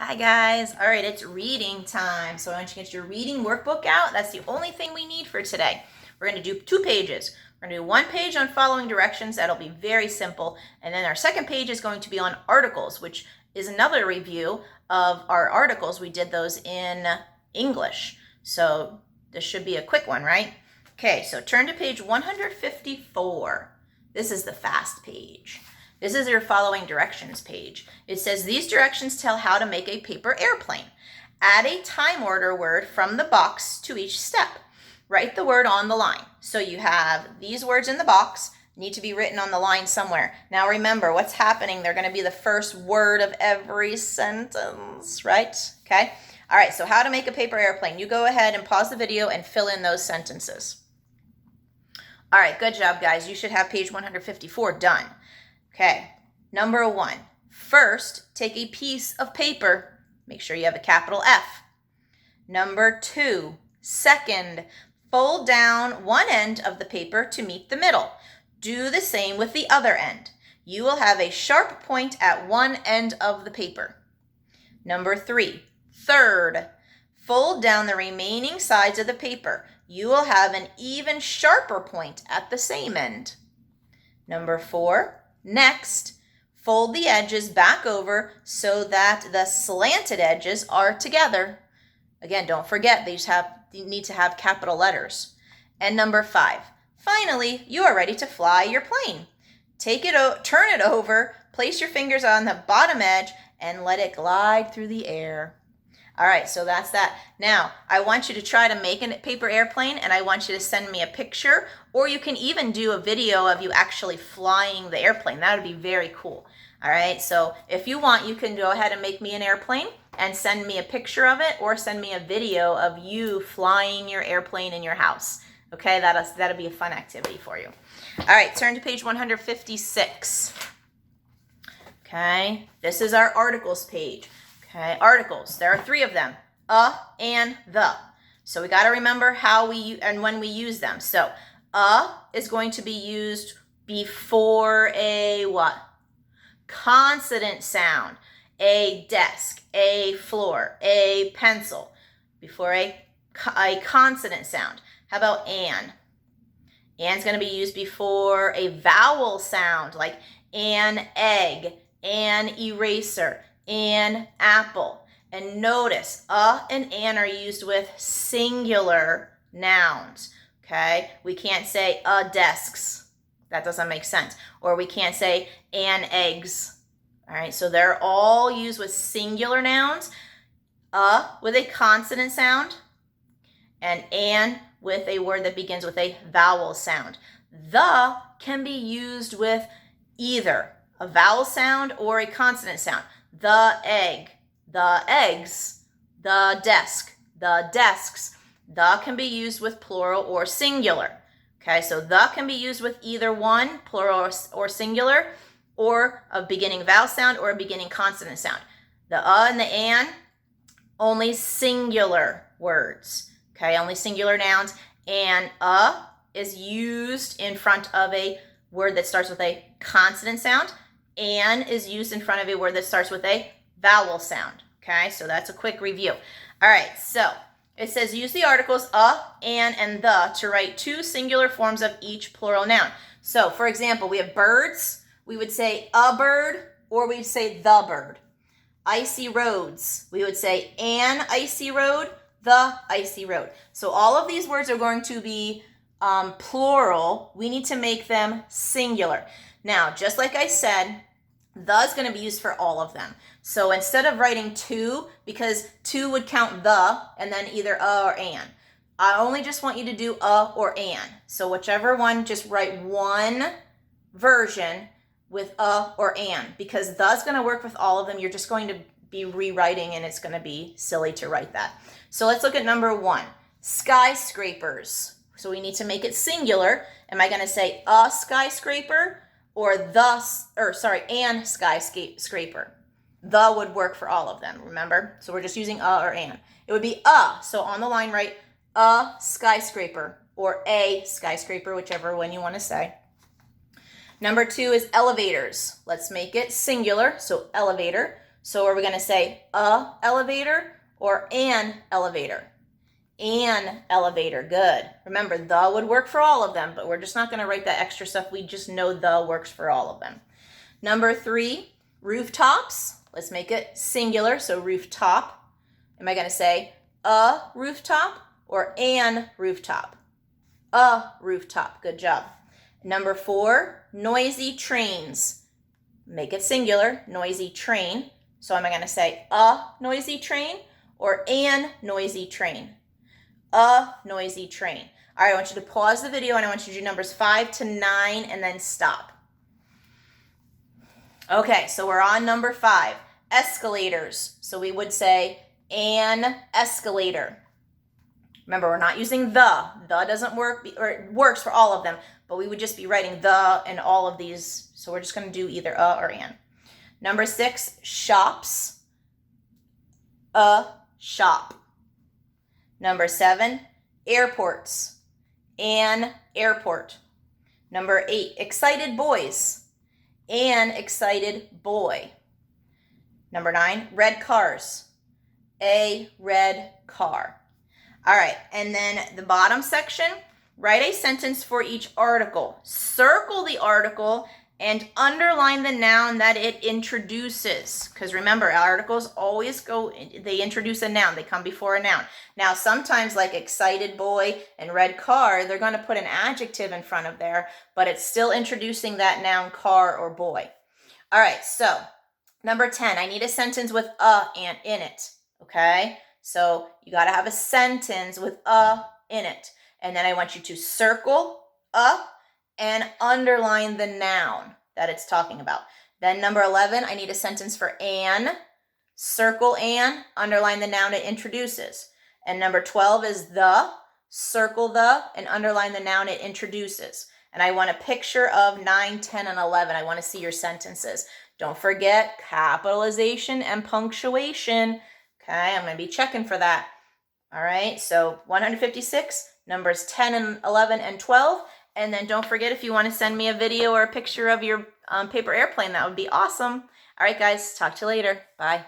Hi guys. All right, it's reading time. So I want you to get your reading workbook out. That's the only thing we need for today. We're going to do 2 pages. We're going to do 1 page on following directions. That'll be very simple. And then our second page is going to be on articles, which is another review of our articles. We did those in English. So this should be a quick one, right? Okay, so turn to page 154. This is the fast page. This is your following directions page. It says these directions tell how to make a paper airplane. Add a time order word from the box to each step. Write the word on the line. So you have these words in the box, need to be written on the line somewhere. Now remember what's happening. They're going to be the first word of every sentence, right? Okay. All right, so how to make a paper airplane. You go ahead and pause the video and fill in those sentences. All right, good job, guys. You should have page 154 done. Okay, number 1. First, take a piece of paper. Make sure you have a capital F. Number 2. Second, fold down one end of the paper to meet the middle. Do the same with the other end. You will have a sharp point at one end of the paper. Number 3. Third, fold down the remaining sides of the paper. You will have an even sharper point at the same end. Number 4. Next, fold the edges back over so that the slanted edges are together. Again, don't forget you need to have capital letters. And number 5, finally, you are ready to fly your plane. Turn it over, place your fingers on the bottom edge, and let it glide through the air. All right, so that's that. Now, I want you to try to make a paper airplane, and I want you to send me a picture, or you can even do a video of you actually flying the airplane. That would be very cool. All right, so if you want, you can go ahead and make me an airplane and send me a picture of it, or send me a video of you flying your airplane in your house. Okay, that'll be a fun activity for you. All right, turn to page 156. Okay, this is our articles page. Okay, articles. There are 3 of them. And the. So we got to remember how and when we use them. So, is going to be used before a what? Consonant sound. A desk, a floor, a pencil. Before a consonant sound. How about an? An's going to be used before a vowel sound, like an egg, an eraser, an apple. And notice, and an are used with singular nouns. Okay? We can't say desks. That doesn't make sense. Or we can't say an eggs. All right, so they're all used with singular nouns. With a consonant sound, and an with a word that begins with a vowel sound. The can be used with either a vowel sound or a consonant sound. The egg, the eggs, the desk, the desks. The can be used with plural or singular. Okay, so the can be used with either one, plural or singular, or a beginning vowel sound or a beginning consonant sound. The and the an, only singular words. Okay, only singular nouns. And is used in front of a word that starts with a consonant sound. An is used in front of a word that starts with a vowel sound. Okay, so that's a quick review. All right, so it says use the articles an, and the to write 2 singular forms of each plural noun. So, for example, we have birds. We would say a bird, or we'd say the bird. Icy roads. We would say an icy road, the icy road. So all of these words are going to be plural. We need to make them singular. Now, just like I said, the is going to be used for all of them. So instead of writing 2, because 2 would count the, and then either or an, I only just want you to do or an. So whichever one, just write one version with or an, because the is going to work with all of them. You're just going to be rewriting, and it's going to be silly to write that. So let's look at number 1, skyscrapers. So we need to make it singular. Am I going to say a skyscraper or an skyscraper? The would work for all of them, remember? So we're just using or an. It would be a. So on the line, write a skyscraper or a skyscraper, whichever one you want to say. Number 2 is elevators. Let's make it singular. So elevator. So are we going to say a elevator or an elevator? An elevator. Good. Remember, the would work for all of them, but we're just not going to write that extra stuff. We just know the works for all of them. Number 3, rooftops. Let's make it singular, so rooftop. Am I going to say a rooftop or an rooftop? A rooftop. Good job. Number 4, noisy trains. Make it singular, noisy train. So am I going to say a noisy train or an noisy train? A noisy train. All right, I want you to pause the video and I want you to do numbers 5 to 9 and then stop. Okay, so we're on number 5, escalators. So we would say an escalator. Remember, we're not using the. The doesn't work, or it works for all of them, but we would just be writing the in all of these. So we're just going to do either a or an. Number 6, shops. A shop. Number 7, airports. An airport. Number 8, excited boys. An excited boy. Number 9, red cars. A red car. All right, and then the bottom section, write a sentence for each article. Circle the article and underline the noun that it introduces. Because remember, articles always they introduce a noun. They come before a noun. Now, sometimes like excited boy and red car, they're going to put an adjective in front of there, but it's still introducing that noun car or boy. All right, so number 10, I need a sentence with a and in it, okay? So you got to have a sentence with a in it. And then I want you to circle a and underline the noun that it's talking about. Then number 11, I need a sentence for an. Circle an, underline the noun it introduces. And number 12 is the. Circle the and underline the noun it introduces. And I want a picture of 9, 10, and 11. I want to see your sentences. Don't forget capitalization and punctuation. Okay, I'm going to be checking for that. All right, so 156, numbers 10 and 11 and 12. And then don't forget, if you want to send me a video or a picture of your paper airplane, that would be awesome. All right, guys, talk to you later. Bye.